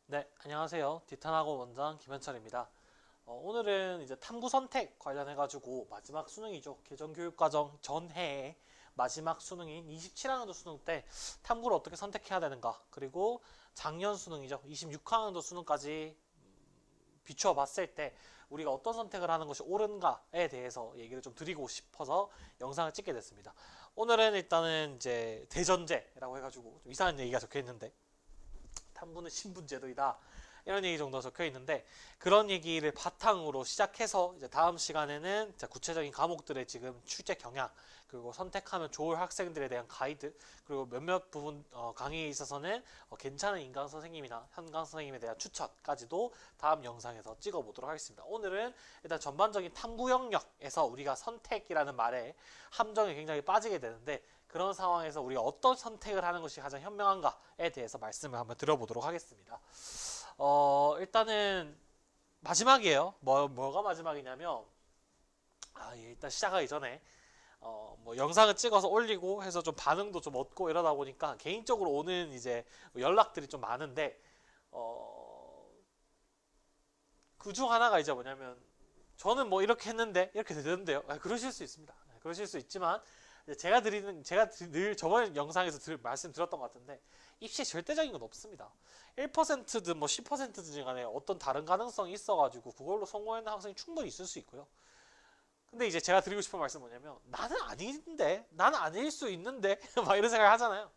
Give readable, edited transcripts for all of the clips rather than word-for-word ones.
네, 안녕하세요. 디탄학원 원장 김현철입니다. 오늘은 이제 탐구 선택 관련해가지고 마지막 수능이죠. 개정교육과정 전해의 마지막 수능인 27학년도 수능 때 탐구를 어떻게 선택해야 되는가, 그리고 작년 수능이죠. 26학년도 수능까지 비추어 봤을 때 우리가 어떤 선택을 하는 것이 옳은가에 대해서 얘기를 좀 드리고 싶어서 영상을 찍게 됐습니다. 오늘은 일단은 이제 대전제라고 해가지고 좀 이상한 얘기가 적혀 있는데, 탐구는 신분제도이다, 이런 얘기 정도 적혀 있는데, 그런 얘기를 바탕으로 시작해서 이제 다음 시간에는 구체적인 과목들의 지금 출제 경향, 그리고 선택하면 좋을 학생들에 대한 가이드, 그리고 몇몇 부분 강의에 있어서는 괜찮은 인강 선생님이나 현강 선생님에 대한 추천까지도 다음 영상에서 찍어 보도록 하겠습니다. 오늘은 일단 전반적인 탐구 영역에서 우리가 선택이라는 말에 함정에 굉장히 빠지게 되는데, 그런 상황에서 우리가 어떤 선택을 하는 것이 가장 현명한가에 대해서 말씀을 한번 들어보도록 하겠습니다. 일단은 마지막이에요. 뭐가 마지막이냐면, 일단 시작하기 전에 뭐 영상을 찍어서 올리고 해서 좀 반응도 좀 얻고 이러다 보니까 개인적으로 오는 이제 연락들이 좀 많은데, 그중 하나가 이제 뭐냐면, 저는 뭐 이렇게 했는데 이렇게 되던데요. 그러실 수 있습니다. 그러실 수 있지만, 제가 늘 저번 영상에서 말씀드렸던 것 같은데, 입시에 절대적인 건 없습니다. 1%든 뭐 10%든 간에 어떤 다른 가능성이 있어가지고 그걸로 성공하는 학생이 충분히 있을 수 있고요. 근데 이제 제가 드리고 싶은 말씀은 뭐냐면, 나는 아닌데, 나는 아닐 수 있는데 막 이런 생각을 하잖아요.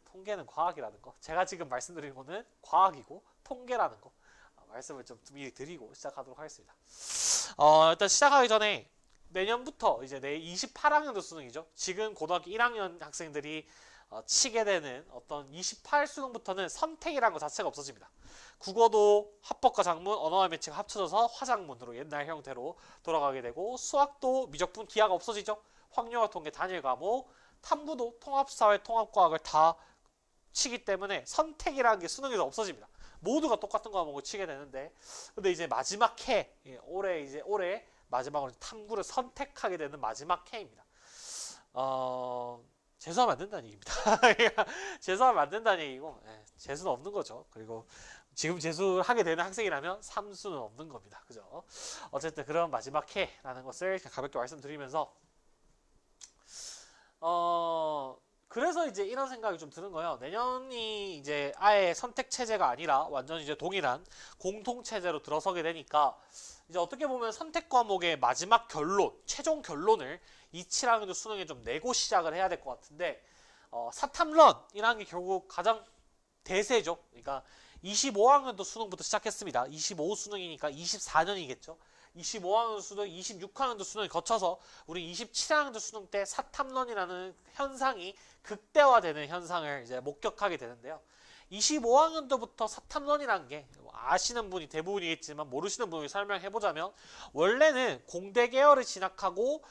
통계는 과학이라는 거, 제가 지금 말씀드리는 거는 과학이고 통계라는 거, 말씀을 좀 미리 드리고 시작하도록 하겠습니다. 일단 시작하기 전에, 내년부터 이제 내 28학년도 수능이죠. 지금 고등학교 1학년 학생들이 치게 되는 어떤 28 수능부터는 선택이라는 것 자체가 없어집니다. 국어도 합법과 작문, 언어와 매치가 합쳐져서 화작문으로 옛날 형태로 돌아가게 되고, 수학도 미적분, 기하가 없어지죠. 확률과 통계 단일 과목, 탐구도 통합사회, 통합과학을 다 치기 때문에 선택이라는 게 수능에서 없어집니다. 모두가 똑같은 과목을 치게 되는데, 근데 이제 마지막 해, 올해 마지막으로 탐구를 선택하게 되는 마지막 해입니다. 재수하면 안 된다는 얘기입니다. 재수하면 안 된다는 얘기고, 재수는 없는 거죠. 그리고 지금 재수하게 되는 학생이라면 삼수는 없는 겁니다. 그죠? 어쨌든 그런 마지막 해라는 것을 가볍게 말씀드리면서, 그래서 이제 이런 생각이 좀 드는 거예요. 내년이 이제 아예 선택 체제가 아니라 완전 이제 동일한 공통 체제로 들어서게 되니까, 이제 어떻게 보면 선택 과목의 마지막 결론, 최종 결론을 27학년도 수능에 좀 내고 시작을 해야 될 것 같은데, 사탐런이라는 게 결국 가장 대세죠. 그러니까 25학년도 수능부터 시작했습니다. 25 수능이니까 24년이겠죠. 25학년도 수능, 26학년도 수능을 거쳐서 우리 27학년도 수능 때 사탐런이라는 현상이 극대화되는 현상을 이제 목격하게 되는데요. 25학년도부터 사탐런이라는 게 아시는 분이 대부분이겠지만 모르시는 분이 설명해보자면, 원래는 공대 계열을 진학하고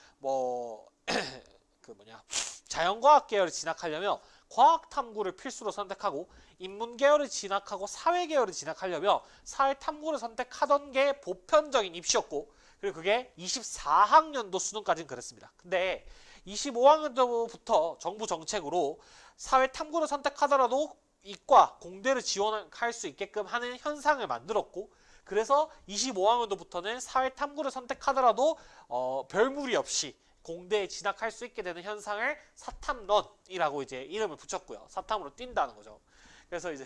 자연과학 계열을 진학하려면 과학 탐구를 필수로 선택하고, 인문 계열을 진학하고 사회 계열을 진학하려면 사회 탐구를 선택하던 게 보편적인 입시였고, 그리고 그게 24학년도 수능까지는 그랬습니다. 근데 25학년도부터 정부 정책으로 사회 탐구를 선택하더라도 이과, 공대를 지원할 수 있게끔 하는 현상을 만들었고, 그래서 25학년도부터는 사회 탐구를 선택하더라도 별 무리 없이 공대에 진학할 수 있게 되는 현상을 사탐런이라고 이제 이름을 붙였고요. 사탐으로 뛴다는 거죠. 그래서 이제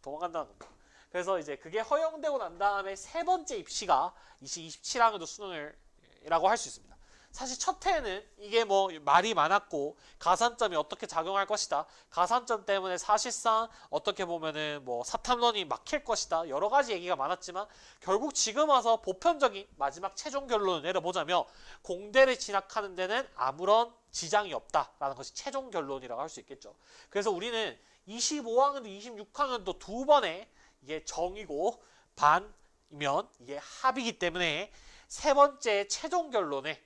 도망간다는 겁니다. 그래서 이제 그게 허용되고 난 다음에 세 번째 입시가 27학년도 수능이라고 할 수 있습니다. 사실 첫 해에는 이게 뭐 말이 많았고, 가산점이 어떻게 작용할 것이다, 가산점 때문에 사실상 어떻게 보면은 뭐 사탐론이 막힐 것이다, 여러 가지 얘기가 많았지만, 결국 지금 와서 보편적인 마지막 최종 결론을 내려보자면 공대를 진학하는 데는 아무런 지장이 없다라는 것이 최종 결론이라고 할 수 있겠죠. 그래서 우리는 25학년도 26학년도 두 번의 이게 정이고 반이면 이게 합이기 때문에 세 번째 최종 결론에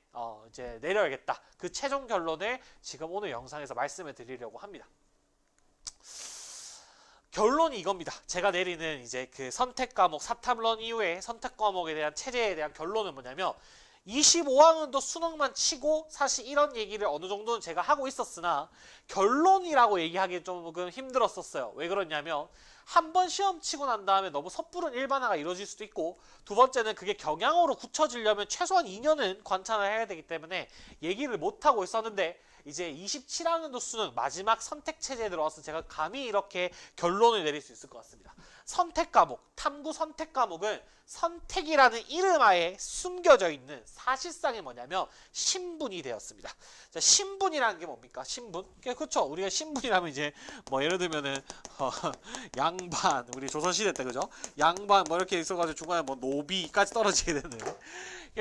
이제 내려야겠다. 그 최종 결론을 지금 오늘 영상에서 말씀을 드리려고 합니다. 결론이 이겁니다. 제가 내리는 이제 그 선택 과목 사탐런 이후에 선택 과목에 대한 체제에 대한 결론은 뭐냐면, 25학년도 수능만 치고 사실 이런 얘기를 어느 정도는 제가 하고 있었으나 결론이라고 얘기하기 조금 힘들었었어요. 왜 그러냐면, 한 번 시험 치고 난 다음에 너무 섣부른 일반화가 이루어질 수도 있고, 두 번째는 그게 경향으로 굳혀지려면 최소한 2년은 관찰을 해야 되기 때문에 얘기를 못하고 있었는데, 이제 27학년도 수능 마지막 선택 체제에 들어와서 제가 감히 이렇게 결론을 내릴 수 있을 것 같습니다. 선택 과목, 탐구 선택 과목은 선택이라는 이름하에 숨겨져 있는 사실상이 뭐냐면 신분이 되었습니다. 자, 신분이라는 게 뭡니까? 신분? 그렇죠. 우리가 신분이라면 이제 뭐 예를 들면은 양반, 우리 조선시대 때 그죠? 양반 뭐 이렇게 있어가지고 중간에 뭐 노비까지 떨어지게 되는.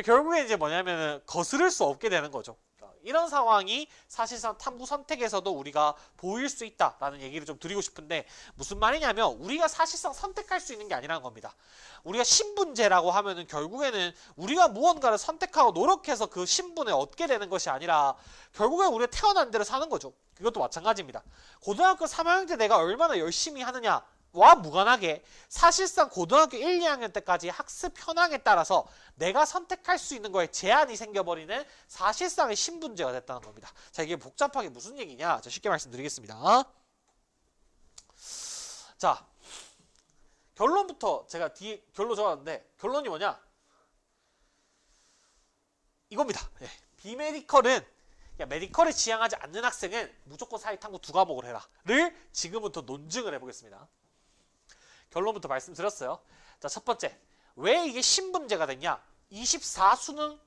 결국에 이제 뭐냐면은 거스를 수 없게 되는 거죠. 이런 상황이 사실상 탐구 선택에서도 우리가 보일 수 있다라는 얘기를 좀 드리고 싶은데, 무슨 말이냐면 우리가 사실상 선택할 수 있는 게 아니라는 겁니다. 우리가 신분제라고 하면은 결국에는 우리가 무언가를 선택하고 노력해서 그 신분을 얻게 되는 것이 아니라 결국엔 우리가 태어난 대로 사는 거죠. 그것도 마찬가지입니다. 고등학교 3학년 때 내가 얼마나 열심히 하느냐 와 무관하게 사실상 고등학교 1, 2학년 때까지 학습 현황에 따라서 내가 선택할 수 있는 거에 제한이 생겨버리는 사실상의 신분제가 됐다는 겁니다. 자, 이게 복잡하게 무슨 얘기냐? 자, 쉽게 말씀드리겠습니다. 자, 결론부터 제가 뒤에 결론 적었는데 결론이 뭐냐? 이겁니다. 네. 비메디컬은 메디컬을 지향하지 않는 학생은 무조건 사회탐구 2과목을 해라 를 지금부터 논증을 해보겠습니다. 결론부터 말씀드렸어요. 자, 첫 번째, 왜 이게 신분제가 됐냐? 24수능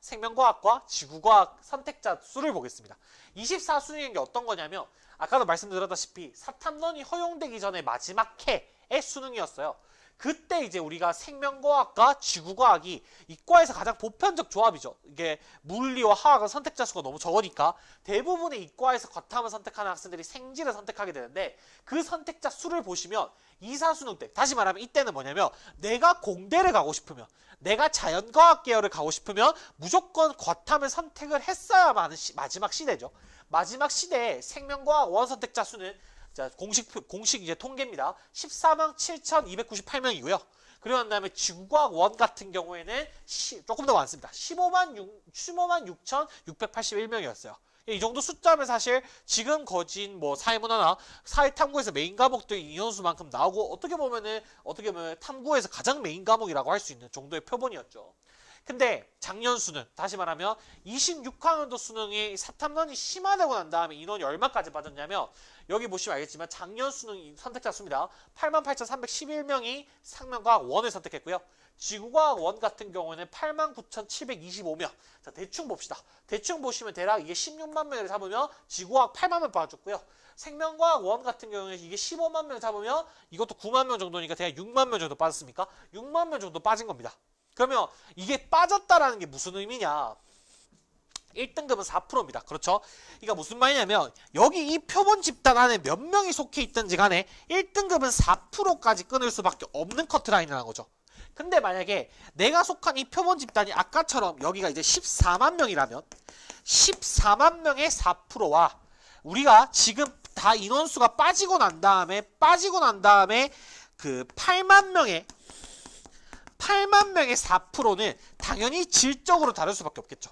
생명과학과 지구과학 선택자 수를 보겠습니다. 24수능인 게 어떤 거냐면 아까도 말씀드렸다시피 사탐론이 허용되기 전에 마지막 해의 수능이었어요. 그때 이제 우리가 생명과학과 지구과학이 이과에서 가장 보편적 조합이죠. 이게 물리와 화학은 선택자 수가 너무 적으니까 대부분의 이과에서 과탐을 선택하는 학생들이 생지를 선택하게 되는데, 그 선택자 수를 보시면 2사수능 때, 다시 말하면 이때는 뭐냐면 내가 공대를 가고 싶으면, 내가 자연과학 계열을 가고 싶으면 무조건 과탐을 선택을 했어야만 하는 마지막 시대죠. 마지막 시대에 생명과학 원 선택자 수는 자, 공식 이제 통계입니다. 14만 7,298명이고요. 그리고 난 다음에 지구과학 원 같은 경우에는 조금 더 많습니다. 15만 6,681명이었어요. 이 정도 숫자면 사실 지금 거진 뭐 사회문화나 사회탐구에서 메인 과목도 인원수만큼 나오고 어떻게 보면 탐구에서 가장 메인 과목이라고 할 수 있는 정도의 표본이었죠. 근데 작년 수능, 다시 말하면 26학년도 수능이 사탐론이 심화되고 난 다음에 인원이 얼마까지 빠졌냐면, 여기 보시면 알겠지만 작년 수능 선택자 수입니다. 88,311명이 생명과학 1을 선택했고요. 지구과학 1 같은 경우에는 89,725명. 자, 대충 봅시다. 대충 보시면 대략 이게 16만 명을 잡으면 지구과학 8만 명 빠졌고요. 생명과학 1 같은 경우는 이게 15만 명 잡으면 이것도 9만 명 정도니까 대략 6만 명 정도 빠졌습니까? 6만 명 정도 빠진 겁니다. 그러면 이게 빠졌다라는 게 무슨 의미냐? 1등급은 4%입니다. 그렇죠? 그러니까 무슨 말이냐면 여기 이 표본 집단 안에 몇 명이 속해 있든지 간에 1등급은 4%까지 끊을 수밖에 없는 커트라인이라는 거죠. 근데 만약에 내가 속한 이 표본 집단이 아까처럼 여기가 이제 14만 명이라면 14만 명의 4%와 우리가 지금 다 인원수가 빠지고 난 다음에 그 8만 명의 4%는 당연히 질적으로 다를 수밖에 없겠죠.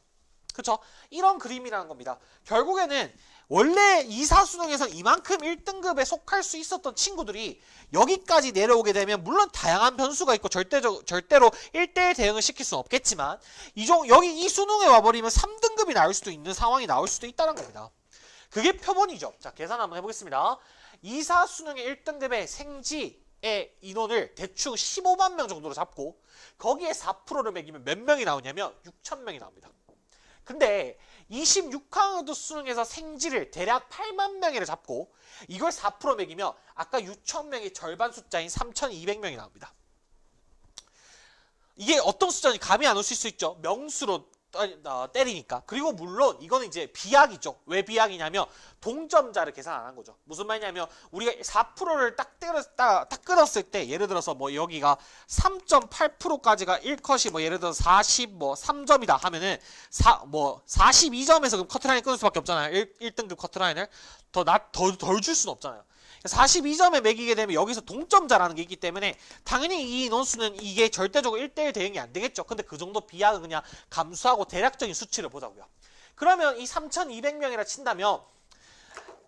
그렇죠? 이런 그림이라는 겁니다. 결국에는 원래 2사 수능에서 이만큼 1등급에 속할 수 있었던 친구들이 여기까지 내려오게 되면 물론 다양한 변수가 있고 절대로 1대1 대응을 시킬 수는 없겠지만 여기 이 수능에 와버리면 3등급이 나올 수도 있는 상황이 나올 수도 있다는 겁니다. 그게 표본이죠. 자, 계산 한번 해보겠습니다. 2사 수능의 1등급의 생지의 인원을 대충 15만 명 정도로 잡고 거기에 4%를 매기면 몇 명이 나오냐면 6,000명이 나옵니다. 근데 26학년도 수능에서 생지를 대략 8만 명이를 잡고 이걸 4% 매기면 아까 6,000명의 절반 숫자인 3,200명이 나옵니다. 이게 어떤 숫자인지 감이 안 오실 수 있죠. 명수로 때리니까. 그리고 물론 이거는 이제 비약이죠. 왜 비약이냐면 동점자를 계산 안 한 거죠. 무슨 말이냐면 우리가 4%를 딱 끊었을 때 예를 들어서 뭐 여기가 3.8%까지가 1컷이 뭐 예를 들어서 43점이다 하면은 42점에서 그럼 커트라인 끊을 수밖에 없잖아요. 1등급 커트라인을 덜 줄 수는 없잖아요. 42점에 매기게 되면 여기서 동점자라는 게 있기 때문에 당연히 이 인원수는 이게 절대적으로 1대1 대응이 안 되겠죠. 근데 그 정도 비약은 그냥 감수하고 대략적인 수치를 보자고요. 그러면 이 3,200명이라 친다면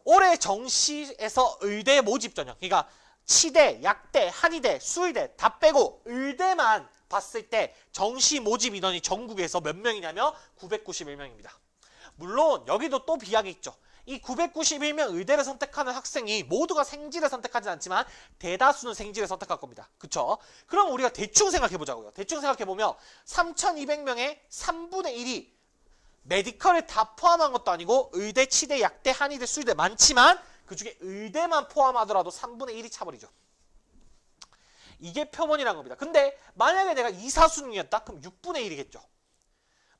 올해 정시에서 의대 모집 전형, 그러니까 치대, 약대, 한의대, 수의대 다 빼고 의대만 봤을 때 정시 모집 인원이 전국에서 몇 명이냐면 991명입니다. 물론 여기도 또 비약이 있죠. 이 991명 의대를 선택하는 학생이 모두가 생지를 선택하진 않지만 대다수는 생지를 선택할 겁니다. 그쵸? 그럼 우리가 대충 생각해보자고요. 대충 생각해보면 3,200명의 3분의 1이 메디컬을 다 포함한 것도 아니고 의대, 치대, 약대, 한의대, 수의대 많지만 그 중에 의대만 포함하더라도 3분의 1이 차버리죠. 이게 표본이란 겁니다. 근데 만약에 내가 이사수능이었다? 그럼 6분의 1이겠죠.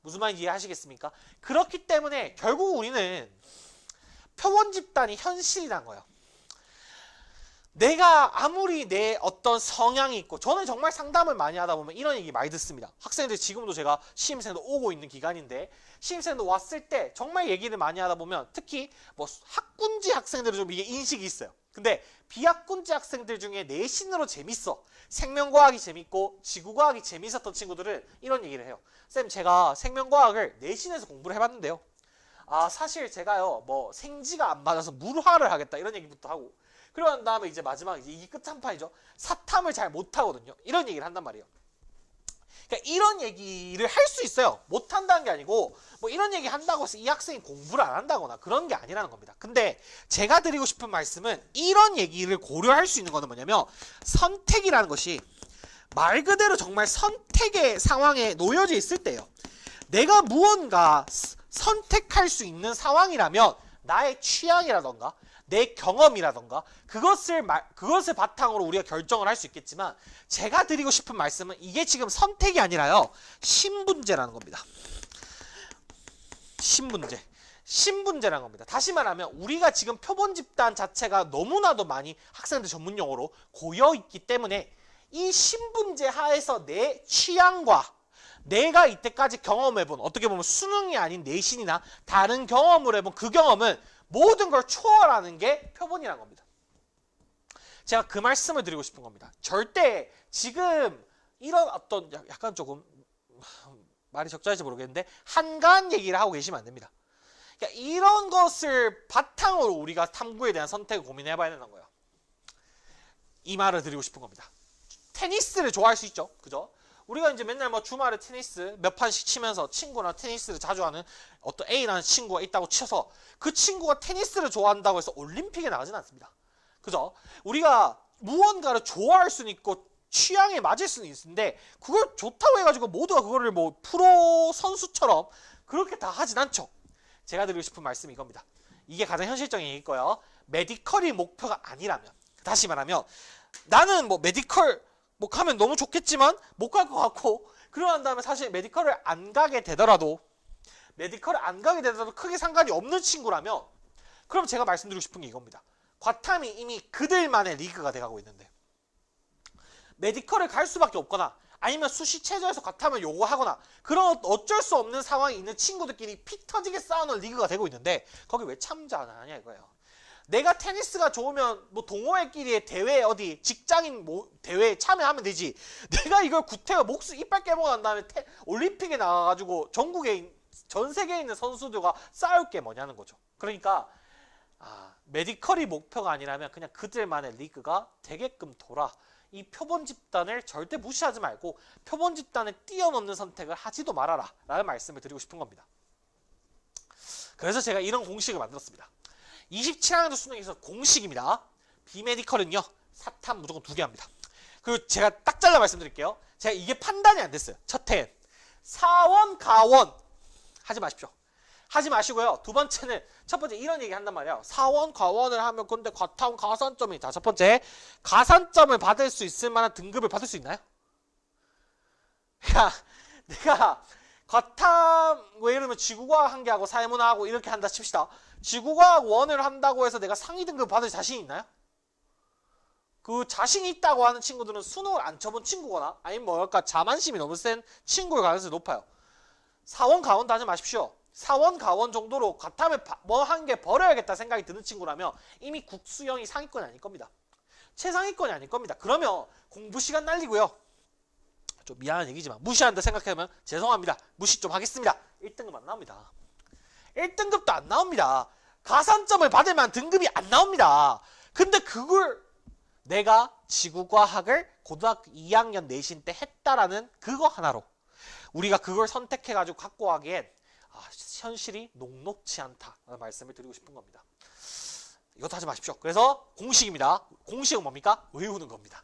무슨 말인지 이해하시겠습니까? 그렇기 때문에 결국 우리는 표본 집단이 현실이란 거예요. 내가 아무리 내 어떤 성향이 있고, 저는 정말 상담을 많이 하다 보면 이런 얘기 많이 듣습니다. 학생들 지금도 제가 신입생도 오고 있는 기간인데 신입생도 왔을 때 정말 얘기를 많이 하다 보면 특히 뭐 학군지 학생들은 좀 이게 인식이 있어요. 근데 비학군지 학생들 중에 내신으로 재밌어, 생명과학이 재밌고 지구과학이 재밌었던 친구들은 이런 얘기를 해요. 쌤, 제가 생명과학을 내신에서 공부를 해봤는데요, 아 사실 제가요 뭐 생지가 안 맞아서 물화를 하겠다 이런 얘기부터 하고, 그러고 난 다음에 이제 마지막 이게 끝판이죠. 사탐을 잘 못하거든요. 이런 얘기를 한단 말이에요. 그러니까 이런 얘기를 할 수 있어요. 못한다는 게 아니고 뭐 이런 얘기 한다고 해서 이 학생이 공부를 안 한다거나 그런 게 아니라는 겁니다. 근데 제가 드리고 싶은 말씀은 이런 얘기를 고려할 수 있는 거는 뭐냐면 선택이라는 것이 말 그대로 정말 선택의 상황에 놓여져 있을 때예요. 내가 무언가 선택할 수 있는 상황이라면 나의 취향이라던가 내 경험이라던가 그것을 바탕으로 우리가 결정을 할 수 있겠지만, 제가 드리고 싶은 말씀은 이게 지금 선택이 아니라요, 신분제라는 겁니다. 신분제라는 겁니다. 다시 말하면 우리가 지금 표본 집단 자체가 너무나도 많이 학생들 전문 용어로 고여있기 때문에 이 신분제 하에서 내 취향과 내가 이때까지 경험해본, 어떻게 보면 수능이 아닌 내신이나 다른 경험을 해본 그 경험은 모든 걸 초월하는 게 표본이란 겁니다. 제가 그 말씀을 드리고 싶은 겁니다. 절대 지금 이런 어떤 약간 조금 말이 적절할지 모르겠는데 한가한 얘기를 하고 계시면 안 됩니다. 그러니까 이런 것을 바탕으로 우리가 탐구에 대한 선택을 고민해봐야 되는 거예요. 이 말을 드리고 싶은 겁니다. 테니스를 좋아할 수 있죠. 그죠? 우리가 이제 맨날 뭐 주말에 테니스 몇 판씩 치면서 친구랑 테니스를 자주 하는 어떤 A라는 친구가 있다고 쳐서 그 친구가 테니스를 좋아한다고 해서 올림픽에 나가진 않습니다. 그죠? 우리가 무언가를 좋아할 수는 있고 취향에 맞을 수는 있는데 그걸 좋다고 해가지고 모두가 그거를 뭐 프로 선수처럼 그렇게 다 하진 않죠. 제가 드리고 싶은 말씀이 이겁니다. 이게 가장 현실적인 얘기일 거예요. 메디컬이 목표가 아니라면, 다시 말하면 나는 뭐 메디컬 뭐 가면 너무 좋겠지만 못 갈 것 같고, 그러고 난 다음에 사실 메디컬을 안 가게 되더라도 크게 상관이 없는 친구라면, 그럼 제가 말씀드리고 싶은 게 이겁니다. 과탐이 이미 그들만의 리그가 돼가고 있는데 메디컬을 갈 수밖에 없거나 아니면 수시 최저에서 과탐을 요구하거나 그런 어쩔 수 없는 상황이 있는 친구들끼리 피 터지게 싸우는 리그가 되고 있는데 거기 왜 참자 안 하냐 이거예요. 내가 테니스가 좋으면 뭐 동호회끼리의 대회, 어디 직장인 뭐 대회에 참여하면 되지, 내가 이걸 구태여 목숨 이빨 깨먹은 다음에 올림픽에 나가가지고 전 세계에 있는 선수들과 싸울 게 뭐냐는 거죠. 그러니까 메디컬이 목표가 아니라면 그냥 그들만의 리그가 되게끔 돌아. 이 표본 집단을 절대 무시하지 말고 표본 집단을 뛰어넘는 선택을 하지도 말아라 라는 말씀을 드리고 싶은 겁니다. 그래서 제가 이런 공식을 만들었습니다. 27학년도 수능에서 공식입니다. 비메디컬은요, 사탐 무조건 2개 합니다. 그리고 제가 딱 잘라 말씀드릴게요. 제가 이게 판단이 안 됐어요. 첫 해엔 사원, 가원 하지 마십시오. 하지 마시고요. 두 번째는, 첫 번째 이런 얘기 한단 말이에요. 사원, 가원을 하면 근데 과탐 가산점이 있다. 첫 번째, 가산점을 받을 수 있을 만한 등급을 받을 수 있나요? 야, 내가 과탐 왜 이러면 지구과학 한 개 하고 사회문화 하고 이렇게 한다 칩시다. 지구과학 1을 한다고 해서 내가 상위 등급 받을 자신 있나요? 그 자신 있다고 하는 친구들은 수능을 안 쳐본 친구거나 아니면 뭐랄까 자만심이 너무 센 친구일 가능성이 높아요. 사원, 가원도 하지 마십시오. 사원, 가원 정도로 과탐을 뭐 한 개 버려야겠다 생각이 드는 친구라면 이미 국수형이 상위권이 아닐 겁니다. 최상위권이 아닐 겁니다. 그러면 공부 시간 날리고요. 좀 미안한 얘기지만 무시한다 생각하면 죄송합니다. 무시 좀 하겠습니다. 1등급 안 나옵니다. 1등급도 안 나옵니다. 가산점을 받으면 등급이 안 나옵니다. 근데 그걸 내가 지구과학을 고등학교 2학년 내신 때 했다라는 그거 하나로 우리가 그걸 선택해가지고 갖고 가기엔 현실이 녹록지 않다라는 말씀을 드리고 싶은 겁니다. 이것도 하지 마십시오. 그래서 공식입니다. 공식은 뭡니까? 외우는 겁니다.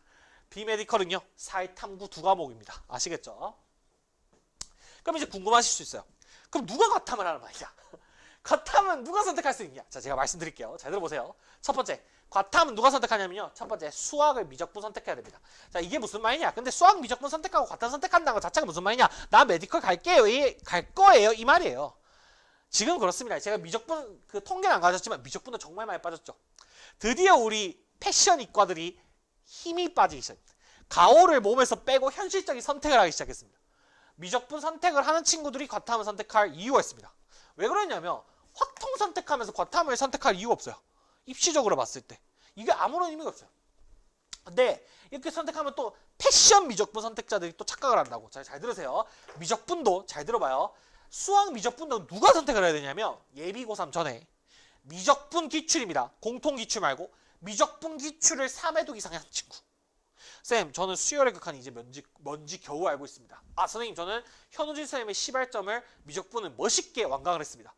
비메디컬은요, 사회탐구 2과목입니다. 아시겠죠? 그럼 이제 궁금하실 수 있어요. 그럼 누가 과탐을 하는 말이야? 과탐은 누가 선택할 수 있냐? 자, 제가 말씀드릴게요. 잘 들어보세요. 첫 번째, 과탐은 누가 선택하냐면요. 첫 번째, 수학을 미적분 선택해야 됩니다. 자, 이게 무슨 말이냐? 근데 수학 미적분 선택하고 과탐 선택한다는 것 자체가 무슨 말이냐? 나 메디컬 갈게요. 갈 거예요. 이 말이에요. 지금 그렇습니다. 제가 미적분, 통계는 안 가졌지만 미적분은 정말 많이 빠졌죠. 드디어 우리 패션 이과들이 힘이 빠지기 시작합니다. 가오를 몸에서 빼고 현실적인 선택을 하기 시작했습니다. 미적분 선택을 하는 친구들이 과탐을 선택할 이유가 있습니다. 왜 그러냐면 확통 선택하면서 과탐을 선택할 이유가 없어요. 입시적으로 봤을 때. 이게 아무런 의미가 없어요. 근데 이렇게 선택하면 또 패션 미적분 선택자들이 또 착각을 한다고. 잘 들으세요. 미적분도 잘 들어봐요. 수학 미적분도 누가 선택을 해야 되냐면 예비 고3 전에 미적분 기출입니다. 공통 기출 말고 미적분 기출을 3회독 이상 한 친구. 쌤, 저는 수열의 극한이 이제 뭔지 겨우 알고 있습니다. 선생님, 저는 현우진 선생님의 시발점을 미적분은 멋있게 완강을 했습니다.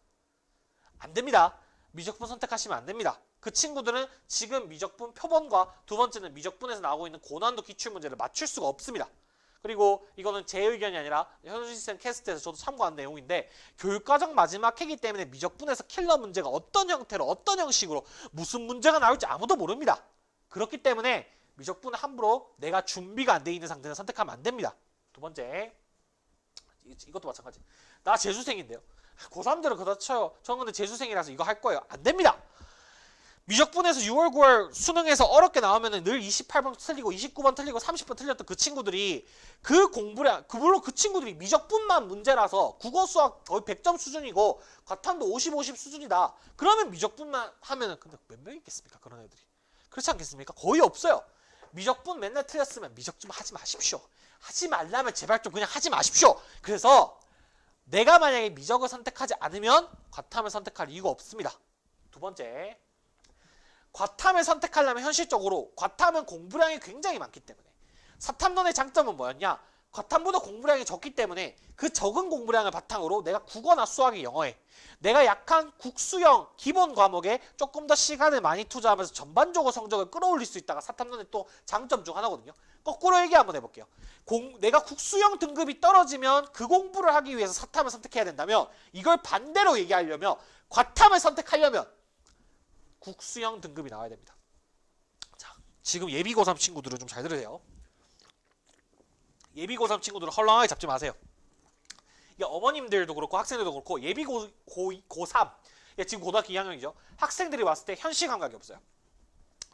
안 됩니다. 미적분 선택하시면 안 됩니다. 그 친구들은 지금 미적분 표본과 두 번째는 미적분에서 나오고 있는 고난도 기출 문제를 맞출 수가 없습니다. 그리고 이거는 제 의견이 아니라 현우진 쌤 캐스트에서 저도 참고한 내용인데 교육과정 마지막 회기 때문에 미적분에서 킬러 문제가 어떤 형태로 어떤 형식으로 무슨 문제가 나올지 아무도 모릅니다. 그렇기 때문에 미적분은 함부로 내가 준비가 안 돼 있는 상태에서 선택하면 안 됩니다. 두 번째, 이것도 마찬가지. 나 재수생인데요. 고3들은 그렇다 쳐요. 저는 근데 재수생이라서 이거 할 거예요. 안 됩니다. 미적분에서 6월, 9월 수능에서 어렵게 나오면 늘 28번 틀리고 29번 틀리고 30번 틀렸던 그 친구들이 물론 그 친구들이 미적분만 문제라서 국어 수학 거의 100점 수준이고 과탐도 50, 50 수준이다. 그러면 미적분만 하면은 근데 몇 명 있겠습니까? 그런 애들이. 그렇지 않겠습니까? 거의 없어요. 미적분 맨날 틀렸으면 미적 좀 하지 마십시오. 하지 말라면 제발 좀 그냥 하지 마십시오. 그래서 내가 만약에 미적을 선택하지 않으면 과탐을 선택할 이유가 없습니다. 두 번째, 과탐을 선택하려면 현실적으로 과탐은 공부량이 굉장히 많기 때문에 사탐론의 장점은 뭐였냐? 과탐보다 공부량이 적기 때문에 그 적은 공부량을 바탕으로 내가 국어나 수학이 영어에 내가 약한 국수형 기본 과목에 조금 더 시간을 많이 투자하면서 전반적으로 성적을 끌어올릴 수 있다가 사탐론의 또 장점 중 하나거든요. 거꾸로 얘기 한번 해볼게요. 내가 국수형 등급이 떨어지면 그 공부를 하기 위해서 사탐을 선택해야 된다면 이걸 반대로 얘기하려면 과탐을 선택하려면 국수형 등급이 나와야 됩니다. 자, 지금 예비 고3 친구들은 좀 잘 들으세요. 예비 고3 친구들은 헐렁하게 잡지 마세요. 이게 어머님들도 그렇고 학생들도 그렇고 예비 고3 지금 고등학교 2학년이죠. 학생들이 왔을 때 현실 감각이 없어요.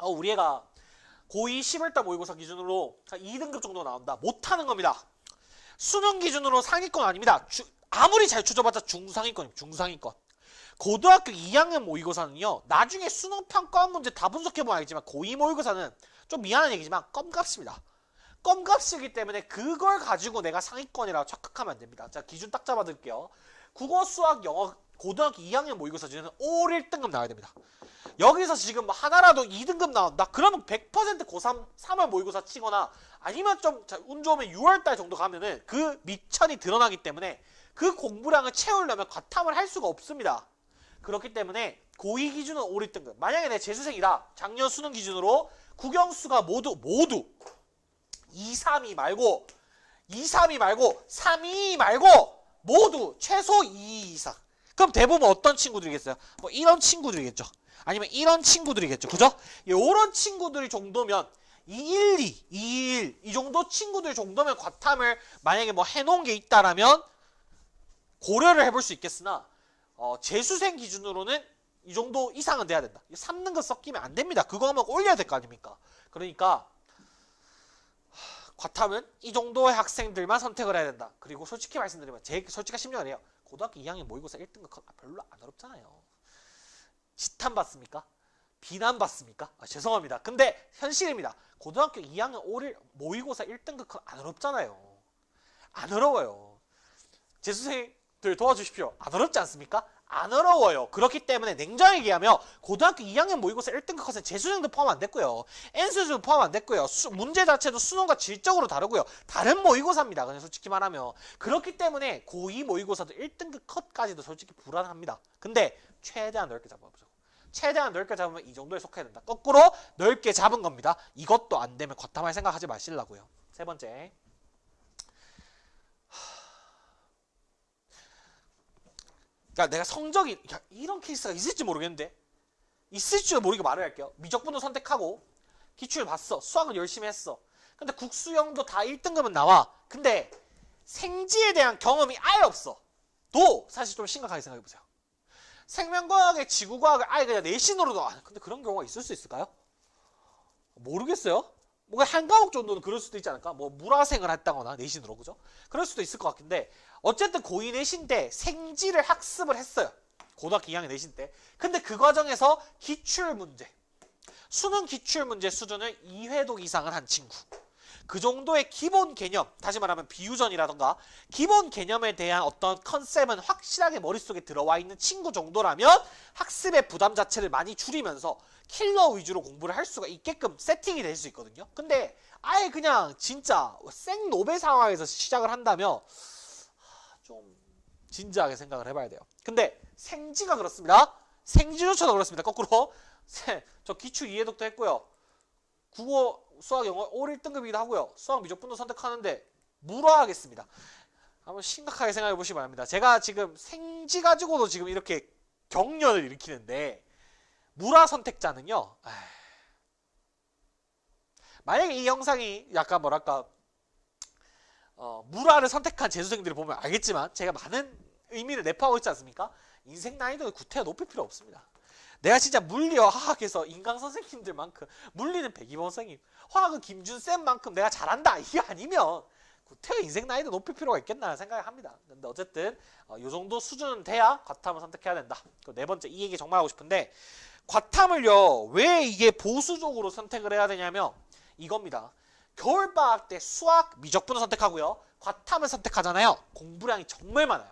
우리 애가 고2 11달 모의고사 기준으로 2등급 정도 나온다. 못하는 겁니다. 수능 기준으로 상위권 아닙니다. 아무리 잘 추져봤자 중상위권입니다. 중상위권. 고등학교 2학년 모의고사는요. 나중에 수능 평가원 문제 다 분석해보면 알겠지만 고2 모의고사는 좀 미안한 얘기지만 껌값입니다. 껌값이기 때문에 그걸 가지고 내가 상위권이라고 착각하면 안 됩니다. 자, 기준 딱 잡아드릴게요. 국어, 수학, 영어 고등학교 2학년 모의고사 중에는 올 1등급 나와야 됩니다. 여기서 지금 하나라도 2등급 나온다? 그러면 100% 고3 3월 모의고사 치거나 아니면 좀 운 좋으면 6월달 정도 가면은 그 미천이 드러나기 때문에 그 공부량을 채우려면 과탐을 할 수가 없습니다. 그렇기 때문에 고2 기준은 올 1등급. 만약에 내 재수생이다. 작년 수능 기준으로 국영수가 모두 2, 3이 말고 3, 2 말고 모두 최소 2 이상. 그럼 대부분 어떤 친구들이겠어요? 뭐 이런 친구들이겠죠. 아니면 이런 친구들이겠죠. 그죠? 이런 친구들이 정도면 212, 221 이 정도 친구들 정도면 과탐을 만약에 뭐 해놓은 게 있다라면 고려를 해볼 수 있겠으나 재수생 기준으로는 이 정도 이상은 돼야 된다. 3등급 섞이면 안 됩니다. 그거 한번 올려야 될 거 아닙니까? 그러니까 과탐은 이 정도의 학생들만 선택을 해야 된다. 그리고 솔직히 말씀드리면 제 솔직한 심정을 해요. 고등학교 2학년 모의고사 1등급 별로 안 어렵잖아요. 지탄받습니까? 비난받습니까? 죄송합니다. 근데 현실입니다. 고등학교 2학년 모의고사 1등급 안 어렵잖아요. 안 어려워요. 재수생들 도와주십시오. 안 어렵지 않습니까? 안 어려워요. 그렇기 때문에 냉정하게 얘기하면 고등학교 2학년 모의고사 1등급 컷은 재수생도 포함 안 됐고요. N수도 포함 안 됐고요. 문제 자체도 수능과 질적으로 다르고요. 다른 모의고사입니다. 그냥 솔직히 말하면. 그렇기 때문에 고2 모의고사도 1등급 컷까지도 솔직히 불안합니다. 근데 최대한 넓게 잡아보죠. 최대한 넓게 잡으면 이 정도에 속해야 된다. 거꾸로 넓게 잡은 겁니다. 이것도 안 되면 과탐할 생각하지 마시려고요. 세 번째. 그러니까 내가 성적이 이런 케이스가 있을지 모르겠는데 있을지도 모르게 말을 할게요. 미적분도 선택하고 기출을 봤어. 수학은 열심히 했어. 근데 국수형도 다 1등급은 나와. 근데 생지에 대한 경험이 아예 없어. 도 사실 좀 심각하게 생각해보세요. 생명과학에 지구과학을 아예 그냥 내신으로도 근데 그런 경우가 있을 수 있을까요? 모르겠어요. 뭔가 한 과목 정도는 그럴 수도 있지 않을까? 뭐 물화생을 했다거나 내신으로 그죠? 그럴 수도 있을 것 같은데 어쨌든 고2 내신 때 생지를 학습을 했어요. 고등학교 2학년 내신 때. 근데 그 과정에서 기출문제 수능 기출문제 수준을 2회독 이상을 한 친구. 그 정도의 기본 개념, 다시 말하면 비유전이라던가 기본 개념에 대한 어떤 컨셉은 확실하게 머릿속에 들어와 있는 친구 정도라면 학습의 부담 자체를 많이 줄이면서 킬러 위주로 공부를 할 수가 있게끔 세팅이 될 수 있거든요. 근데 아예 그냥 진짜 생노베 상황에서 시작을 한다면 좀 진지하게 생각을 해봐야 돼요. 근데 생지가 그렇습니다. 생지조차도 그렇습니다. 거꾸로 저 기출 2회독도 했고요. 국어, 수학, 영어 올 1등급이기도 하고요. 수학 미적분도 선택하는데 물어하겠습니다. 한번 심각하게 생각해 보시기 바랍니다. 제가 지금 생지 가지고도 지금 이렇게 경련을 일으키는데 물화 선택자는요. 만약에 이 영상이 약간 뭐랄까 물화를 선택한 재수생들을 보면 알겠지만 제가 많은 의미를 내포하고 있지 않습니까? 인생 난이도를 구태여 높일 필요 없습니다. 내가 진짜 물리와 화학에서 인강 선생님들만큼 물리는 백이범 선생님, 화학은 김준쌤만큼 내가 잘한다 이게 아니면 구태여 인생 난이도 높일 필요가 있겠나 생각을 합니다. 근데 어쨌든 이 정도 수준은 돼야 과탐을 선택해야 된다. 네 번째 이 얘기 정말 하고 싶은데 과탐을요 왜 이게 보수적으로 선택을 해야 되냐면 이겁니다. 겨울방학 때 수학 미적분을 선택하고요. 과탐을 선택하잖아요. 공부량이 정말 많아요.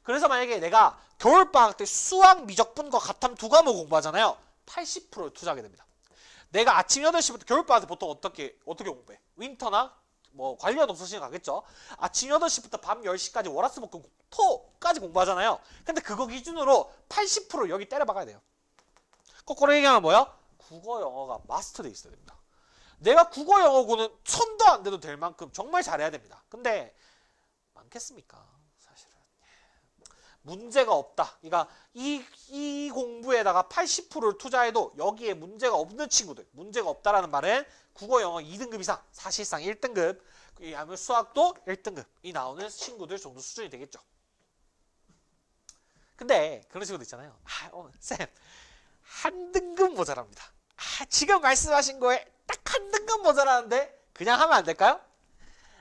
그래서 만약에 내가 겨울방학 때 수학, 미적분과 과탐 두 과목 공부하잖아요. 80%를 투자하게 됩니다. 내가 아침 8시부터 겨울방학 때 보통 어떻게 공부해? 윈터나 뭐 관련 없으시면 가겠죠. 아침 8시부터 밤 10시까지 월화수목금 토까지 공부하잖아요. 근데 그거 기준으로 80% 여기 때려 박아야 돼요. 거꾸로 얘기하면 뭐야? 국어, 영어가 마스터돼 있어야 됩니다. 내가 국어, 영어고는 손도 안 대도 될 만큼 정말 잘해야 됩니다. 근데 많겠습니까? 사실은. 문제가 없다. 그러니까 이 공부에다가 80%를 투자해도 여기에 문제가 없는 친구들. 문제가 없다라는 말은 국어, 영어 2등급 이상, 사실상 1등급, 아니면 수학도 1등급이 나오는 친구들 정도 수준이 되겠죠. 근데 그런 친구도 있잖아요. 쌤, 한 등급 모자랍니다. 지금 말씀하신 거에 딱 한 등급 모자라는데 그냥 하면 안 될까요?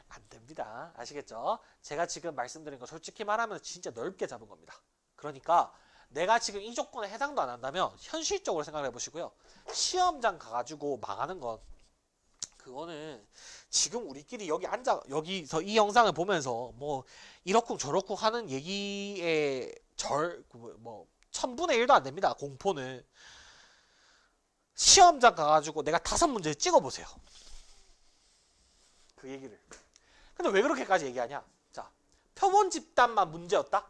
안 됩니다. 아시겠죠? 제가 지금 말씀드린 거 솔직히 말하면 진짜 넓게 잡은 겁니다. 그러니까 내가 지금 이 조건에 해당도 안 한다면 현실적으로 생각해 보시고요. 시험장 가가지고 망하는 건 그거는 지금 우리끼리 여기 앉아 여기서 이 영상을 보면서 뭐 이렇쿵 저렇쿵 하는 얘기에 뭐 1000분의 1도 안 됩니다. 공포는. 시험장 가가지고 내가 5문제를 찍어보세요. 그 얘기를. 근데 왜 그렇게까지 얘기하냐? 자, 표본 집단만 문제였다?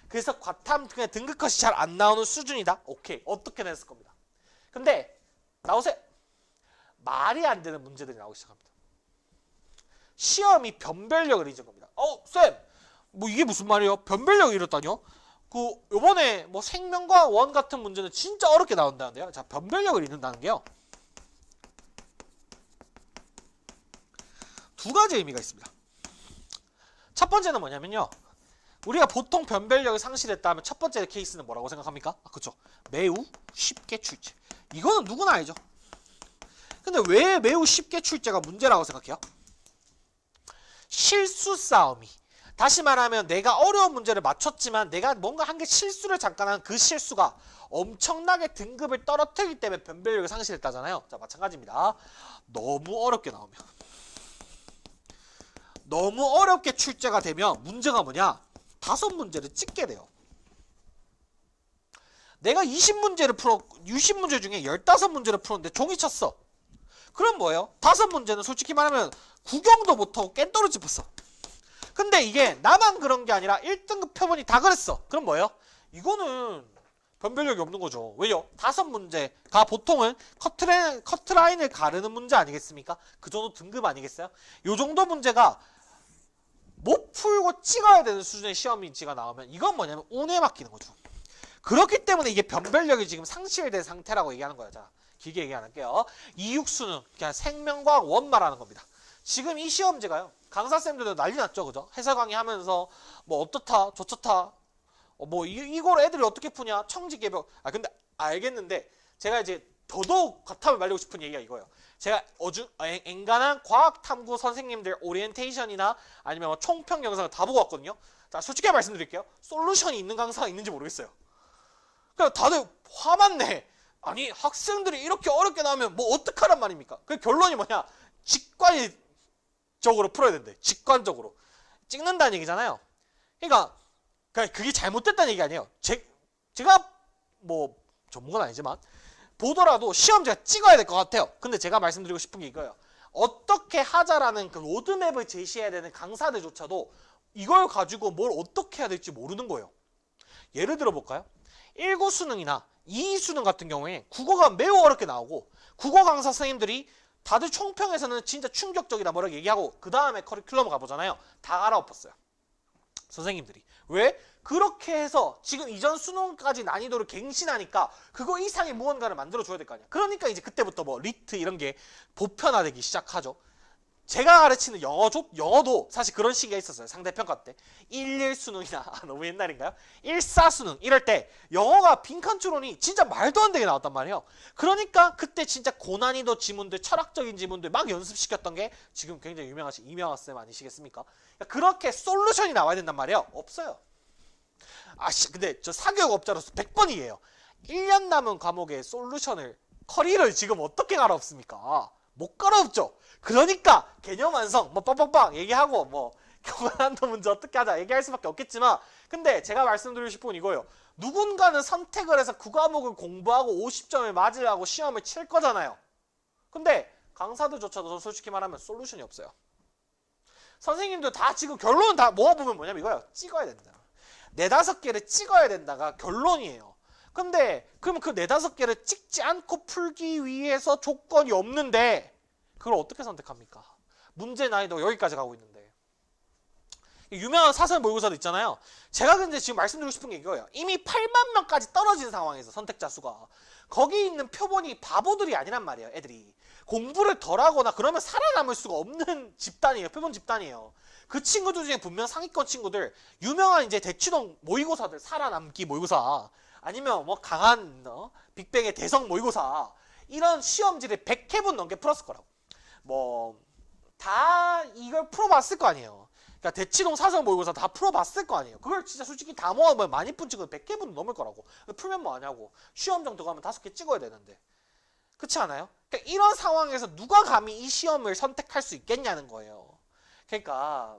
그래서 과탐 그냥 등급컷이 잘 안 나오는 수준이다? 오케이. 어떻게 냈을 겁니다. 근데 나오세요. 말이 안 되는 문제들이 나오기 시작합니다. 시험이 변별력을 잊은 겁니다. 쌤! 뭐 이게 무슨 말이에요? 변별력을 잃었다뇨? 요번에 뭐 생명과학 1 같은 문제는 진짜 어렵게 나온다는데요. 자, 변별력을 잃는다는 게요. 두 가지 의미가 있습니다. 첫 번째는 뭐냐면요. 우리가 보통 변별력을 상실했다 하면 첫 번째 케이스는 뭐라고 생각합니까? 그쵸. 매우 쉽게 출제. 이거는 누구나 알죠. 근데 왜 매우 쉽게 출제가 문제라고 생각해요? 실수 싸움이. 다시 말하면 내가 어려운 문제를 맞췄지만 내가 뭔가 한 개 실수를 잠깐 한 그 실수가 엄청나게 등급을 떨어뜨리기 때문에 변별력을 상실했다잖아요. 자, 마찬가지입니다. 너무 어렵게 나오면. 너무 어렵게 출제가 되면 문제가 뭐냐? 5문제를 찍게 돼요. 내가 20문제를 풀어 60문제 중에 15문제를 풀었는데 종이 쳤어. 그럼 뭐예요? 5문제는 솔직히 말하면 구경도 못하고 깬떨어 짚었어. 근데 이게 나만 그런 게 아니라 1등급 표본이 다 그랬어. 그럼 뭐예요? 이거는 변별력이 없는 거죠. 왜요? 5문제가 보통은 커트라인을 가르는 문제 아니겠습니까? 그 정도 등급 아니겠어요? 요 정도 문제가 못 풀고 찍어야 되는 수준의 시험인지가 나오면 이건 뭐냐면 운에 맡기는 거죠. 그렇기 때문에 이게 변별력이 지금 상실된 상태라고 얘기하는 거예요. 자, 길게 얘기 안 할게요. 이육수는 그냥 생명과학 원 말하는 겁니다. 지금 이 시험제가요. 강사쌤들도 난리 났죠. 그죠? 해설 강의하면서 뭐 어떻다 저렇다 뭐 이걸 애들이 어떻게 푸냐 청지개벽. 아 근데 알겠는데 제가 이제 더더욱 과탐을 말리고 싶은 얘기가 이거예요. 제가 엔간한 과학탐구 선생님들 오리엔테이션이나 아니면 뭐 총평 영상을 다 보고 왔거든요. 자, 솔직히 말씀드릴게요. 솔루션이 있는 강사가 있는지 모르겠어요. 그러니까 다들 화만 내. 아니 학생들이 이렇게 어렵게 나오면 뭐 어떡하란 말입니까? 그 결론이 뭐냐? 직관적으로 풀어야 된대. 직관적으로. 찍는다는 얘기잖아요. 그러니까 그게 잘못됐다는 얘기 아니에요. 제가 뭐 전문가는 아니지만 보더라도 시험제가 찍어야 될 것 같아요. 근데 제가 말씀드리고 싶은 게 이거예요. 어떻게 하자라는 그 로드맵을 제시해야 되는 강사들조차도 이걸 가지고 뭘 어떻게 해야 될지 모르는 거예요. 예를 들어 볼까요? 1구 수능이나 2 수능 같은 경우에 국어가 매우 어렵게 나오고 국어 강사 선생님들이 다들 총평에서는 진짜 충격적이다 뭐라고 얘기하고 그 다음에 커리큘럼을 가보잖아요. 다 갈아엎었어요. 선생님들이. 왜? 그렇게 해서 지금 이전 수능까지 난이도를 갱신하니까 그거 이상의 무언가를 만들어줘야 될 거 아니야. 그러니까 이제 그때부터 뭐 리트 이런 게 보편화되기 시작하죠. 제가 가르치는 영어도 사실 그런 시기가 있었어요. 상대평가 때. 11 수능이나 너무 옛날인가요? 14 수능 이럴 때 영어가 빈칸 추론이 진짜 말도 안 되게 나왔단 말이에요. 그러니까 그때 진짜 고난이도 지문들, 철학적인 지문들 막 연습시켰던 게 지금 굉장히 유명하신 이명하 쌤 아니시겠습니까? 그렇게 솔루션이 나와야 된단 말이에요. 없어요. 근데 저 사교육업자로서 100번이에요. 1년 남은 과목에 솔루션을 커리를 지금 어떻게 갈아엎습니까? 못 갈아엎죠. 그러니까 개념 완성 뭐 빵빵빵 얘기하고 뭐 교환한도 문제 어떻게 하자 얘기할 수밖에 없겠지만 근데 제가 말씀드리고 싶은 건 이거예요. 누군가는 선택을 해서 그 과목을 공부하고 50점을 맞으려고 시험을 칠 거잖아요. 근데 강사들조차도 솔직히 말하면 솔루션이 없어요. 선생님들 다 지금 결론은 다 모아보면 뭐냐면 이거예요. 찍어야 된다. 4-5개를 찍어야 된다가 결론이에요. 근데 그러면 그 4-5개를 찍지 않고 풀기 위해서 조건이 없는데 그걸 어떻게 선택합니까? 문제 난이도가 여기까지 가고 있는데. 유명한 사설 모의고사도 있잖아요. 제가 근데 지금 말씀드리고 싶은 게 이거예요. 이미 8만 명까지 떨어진 상황에서 선택자 수가 거기 있는 표본이 바보들이 아니란 말이에요. 애들이. 공부를 덜 하거나 그러면 살아남을 수가 없는 집단이에요. 표본 집단이에요. 그 친구들 중에 분명 상위권 친구들 유명한 이제 대치동 모의고사들 살아남기 모의고사 아니면 뭐 강한 빅뱅의 대성 모의고사 이런 시험지를 100회분 넘게 풀었을 거라고. 뭐 다 이걸 풀어봤을 거 아니에요. 그러니까 대치동 사설 모의고사 다 풀어봤을 거 아니에요. 그걸 진짜 솔직히 다 모아보면 많이 푼 친구는 100회분 넘을 거라고. 풀면 뭐 하냐고. 시험 정도 가면 5개 찍어야 되는데. 그렇지 않아요? 그러니까 이런 상황에서 누가 감히 이 시험을 선택할 수 있겠냐는 거예요. 그러니까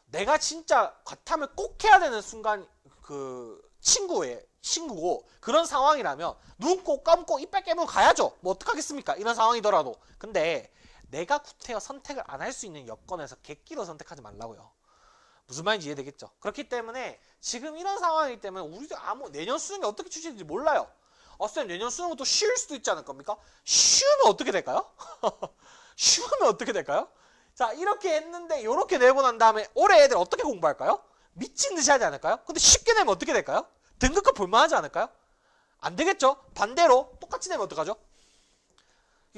내가 진짜 과탐을 꼭 해야 되는 순간 그 친구고 그런 상황이라면 눈 꼭 감고 이빨 깨물고 가야죠. 뭐 어떡하겠습니까? 이런 상황이더라도. 근데 내가 구태여 선택을 안 할 수 있는 여건에서 객기로 선택하지 말라고요. 무슨 말인지 이해되겠죠? 그렇기 때문에 지금 이런 상황이기 때문에 우리도 내년 수능이 어떻게 출시될지 몰라요. 쌤 내년 수능은 또 쉬울 수도 있지 않을 겁니까? 쉬우면 어떻게 될까요? 쉬우면 어떻게 될까요? 자 이렇게 했는데 이렇게 내고 난 다음에 올해 애들 어떻게 공부할까요? 미친 듯이 하지 않을까요? 근데 쉽게 내면 어떻게 될까요? 등급급 볼만하지 않을까요? 안 되겠죠? 반대로 똑같이 내면 어떡하죠?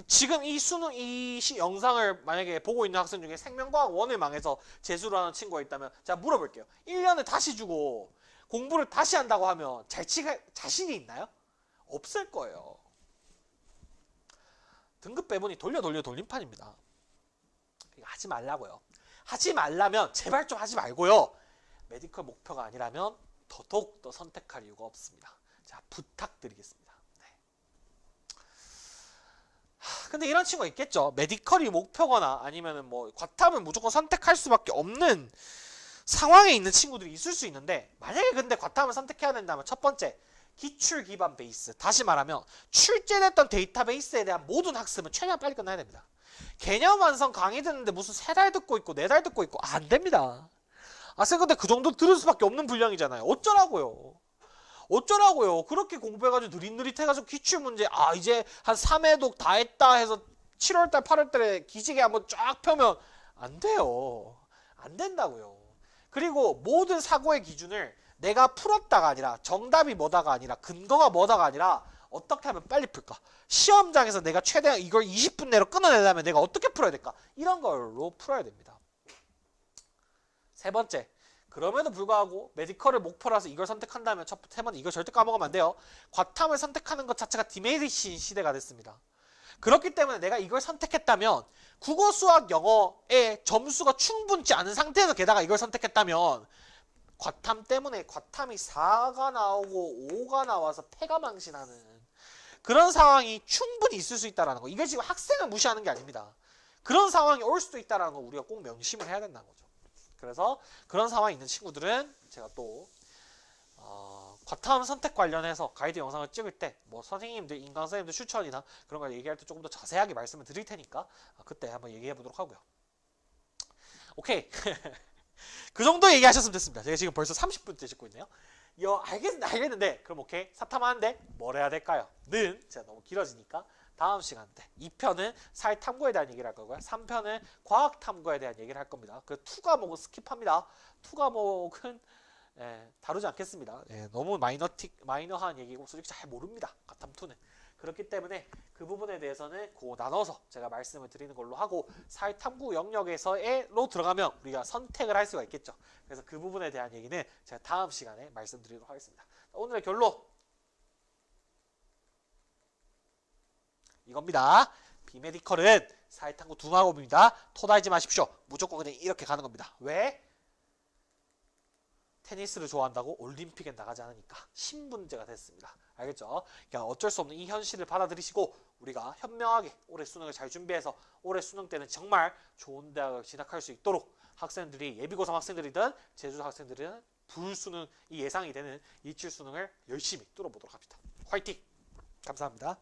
지금 이 영상을 만약에 보고 있는 학생 중에 생명과학 1을 망해서 재수를 하는 친구가 있다면 자 물어볼게요. 1년을 다시 주고 공부를 다시 한다고 하면 잘 칠 자신이 있나요? 없을 거예요. 등급 배분이 돌림판입니다. 하지 말라고요. 하지 말라면 제발 좀 하지 말고요. 메디컬 목표가 아니라면 더더욱 더 선택할 이유가 없습니다. 자 부탁드리겠습니다. 네. 근데 이런 친구가 있겠죠. 메디컬이 목표거나 아니면은 뭐 과탐을 무조건 선택할 수밖에 없는 상황에 있는 친구들이 있을 수 있는데 만약에 근데 과탐을 선택해야 된다면 첫 번째 기출 기반 베이스, 다시 말하면 출제됐던 데이터베이스에 대한 모든 학습은 최대한 빨리 끝나야 됩니다. 개념 완성 강의 듣는데 무슨 3달 듣고 있고 4달 듣고 있고 안 됩니다. 아 쌤 근데 그 정도 들을 수밖에 없는 분량이잖아요. 어쩌라고요. 어쩌라고요. 그렇게 공부해가지고 느릿느릿해가지고 기출문제 이제 한 3회독 다 했다 해서 7월달 8월달에 기지개 한번 쫙 펴면 안 돼요. 안 된다고요. 그리고 모든 사고의 기준을 내가 풀었다가 아니라 정답이 뭐다가 아니라 근거가 뭐다가 아니라 어떻게 하면 빨리 풀까? 시험장에서 내가 최대한 이걸 20분 내로 끊어내려면 내가 어떻게 풀어야 될까? 이런 걸로 풀어야 됩니다. 세 번째, 그럼에도 불구하고 메디컬을 목표라서 이걸 선택한다면 세 번째, 이걸 절대 까먹으면 안 돼요. 과탐을 선택하는 것 자체가 디메리트인 시대가 됐습니다. 그렇기 때문에 내가 이걸 선택했다면 국어, 수학, 영어의 점수가 충분치 않은 상태에서 게다가 이걸 선택했다면 과탐 때문에 과탐이 4가 나오고 5가 나와서 패가 망신하는 그런 상황이 충분히 있을 수 있다는 거. 이게 지금 학생을 무시하는 게 아닙니다. 그런 상황이 올 수도 있다는 거 우리가 꼭 명심을 해야 된다는 거죠. 그래서 그런 상황이 있는 친구들은 제가 또 과탐 선택 관련해서 가이드 영상을 찍을 때 뭐 선생님들, 인강 선생님들 추천이나 그런 걸 얘기할 때 조금 더 자세하게 말씀을 드릴 테니까 그때 한번 얘기해 보도록 하고요. 오케이. 그 정도 얘기하셨으면 됐습니다. 제가 지금 벌써 30분째 찍고 있네요. 알겠는데 그럼 오케이. 사탐하는데 뭘 해야 될까요? 는 제가 너무 길어지니까 다음 시간 때 2편은 사회 탐구에 대한 얘기를 할 거고요. 3편은 과학 탐구에 대한 얘기를 할 겁니다. 그 2과목은 스킵합니다. 2과목은 다루지 않겠습니다. 너무 마이너한 얘기고 솔직히 잘 모릅니다. 과탐2는. 그렇기 때문에 그 부분에 대해서는 나눠서 제가 말씀을 드리는 걸로 하고 사회 탐구 영역에서로 들어가면 우리가 선택을 할 수가 있겠죠. 그래서 그 부분에 대한 얘기는 제가 다음 시간에 말씀드리도록 하겠습니다. 오늘의 결론 이겁니다. 비메디컬은 사회 탐구 2과목입니다. 토달지 마십시오. 무조건 그냥 이렇게 가는 겁니다. 왜? 테니스를 좋아한다고 올림픽에 나가지 않으니까 신문제가 됐습니다. 알겠죠? 그러니까 어쩔 수 없는 이 현실을 받아들이시고 우리가 현명하게 올해 수능을 잘 준비해서 올해 수능 때는 정말 좋은 대학을 진학할 수 있도록 학생들이 예비고3 학생들이든 제주도 학생들이든 불수능이 예상이 되는 이칠 수능을 열심히 뚫어보도록 합시다. 화이팅! 감사합니다.